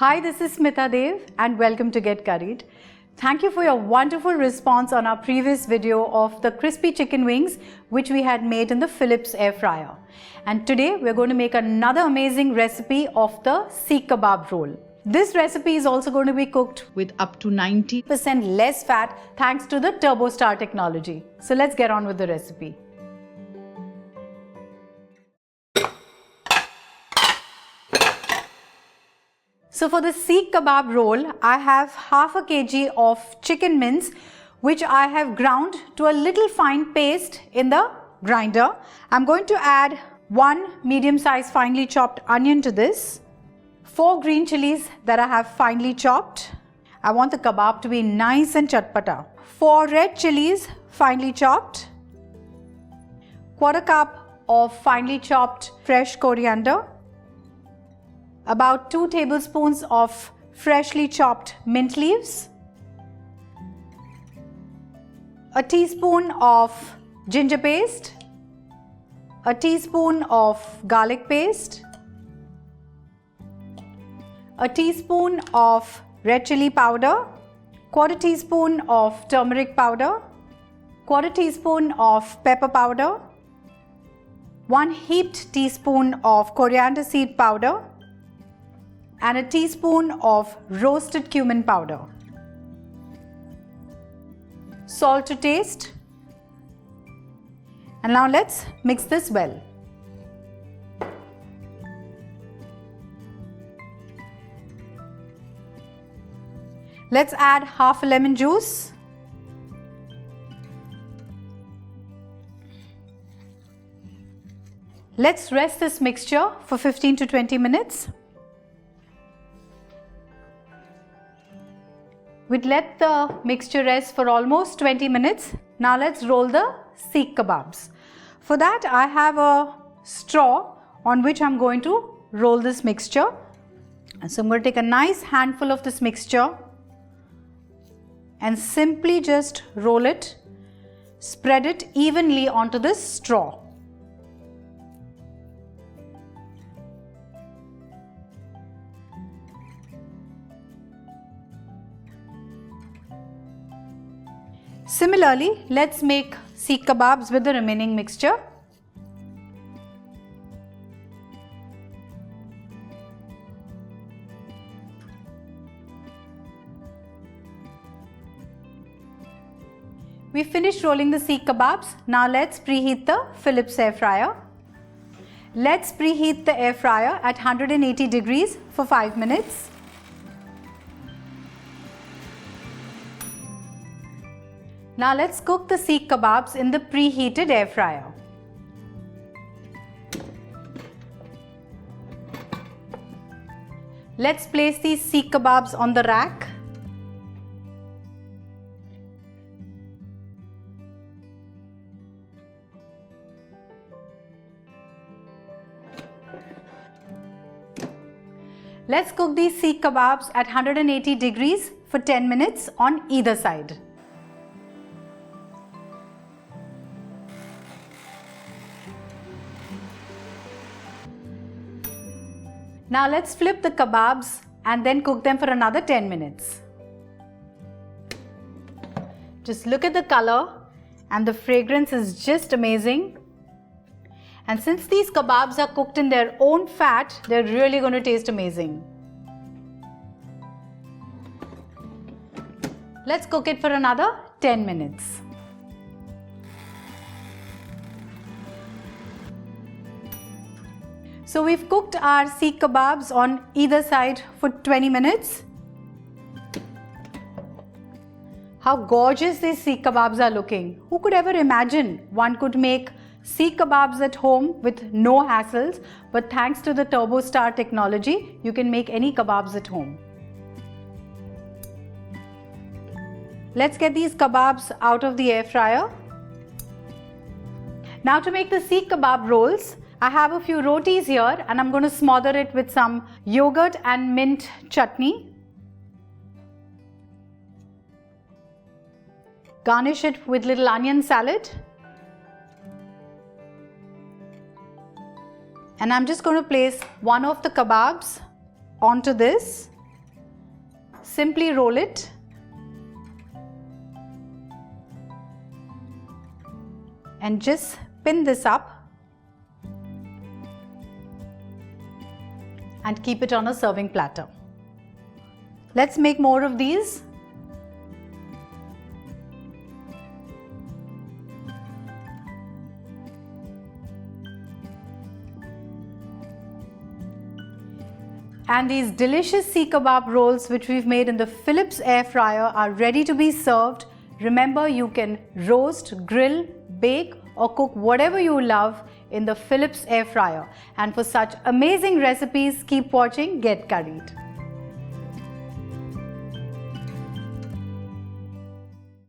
Hi, this is Smita Dev and welcome to Get Curried. Thank you for your wonderful response on our previous video of the crispy chicken wings which we had made in the Philips air fryer. And today we're going to make another amazing recipe of the seekh kebab roll. This recipe is also going to be cooked with up to 90% less fat thanks to the TurboStar technology. So let's get on with the recipe. So for the seekh kebab roll, I have half a kg of chicken mince which I have ground to a little fine paste in the grinder. I'm going to add 1 medium-sized finely chopped onion to this, 4 green chilies that I have finely chopped. I want the kebab to be nice and chatpata. 4 red chilies finely chopped, 1/4 cup of finely chopped fresh coriander, about 2 tablespoons of freshly chopped mint leaves, a teaspoon of ginger paste, a teaspoon of garlic paste, a teaspoon of red chili powder, 1/4 teaspoon of turmeric powder, 1/4 teaspoon of pepper powder, 1 heaped teaspoon of coriander seed powder, and a teaspoon of roasted cumin powder. Salt to taste. And now let's mix this well. Let's add half a lemon juice. Let's rest this mixture for 15 to 20 minutes. We'd let the mixture rest for almost 20 minutes. Now let's roll the seekh kebabs. For that I have a straw on which I'm going to roll this mixture. So I'm going to take a nice handful of this mixture and simply just roll it, spread it evenly onto this straw. Similarly, let's make seekh kebabs with the remaining mixture. We finished rolling the seekh kebabs. Now let's preheat the Philips air fryer. Let's preheat the air fryer at 180 degrees for 5 minutes. Now let's cook the seekh kebabs in the preheated air fryer. Let's place these seekh kebabs on the rack. Let's cook these seekh kebabs at 180 degrees for 10 minutes on either side. Now let's flip the kebabs and then cook them for another 10 minutes. Just look at the color and the fragrance is just amazing. And since these kebabs are cooked in their own fat, they're really going to taste amazing. Let's cook it for another 10 minutes. So we've cooked our seekh kebabs on either side for 20 minutes. How gorgeous these seekh kebabs are looking. Who could ever imagine one could make seekh kebabs at home with no hassles, but thanks to the TurboStar technology, you can make any kebabs at home. Let's get these kebabs out of the air fryer. Now to make the seekh kebab rolls, I have a few rotis here and I'm going to smother it with some yogurt and mint chutney. Garnish it with little onion salad. And I'm just going to place one of the kebabs onto this. simply roll it and just pin this up and keep it on a serving platter. Let's make more of these. And these delicious seekh kebab rolls which we've made in the Philips air fryer are ready to be served. Remember, you can roast, grill, bake or cook whatever you love in the Philips air fryer. And for such amazing recipes, keep watching Get Curried.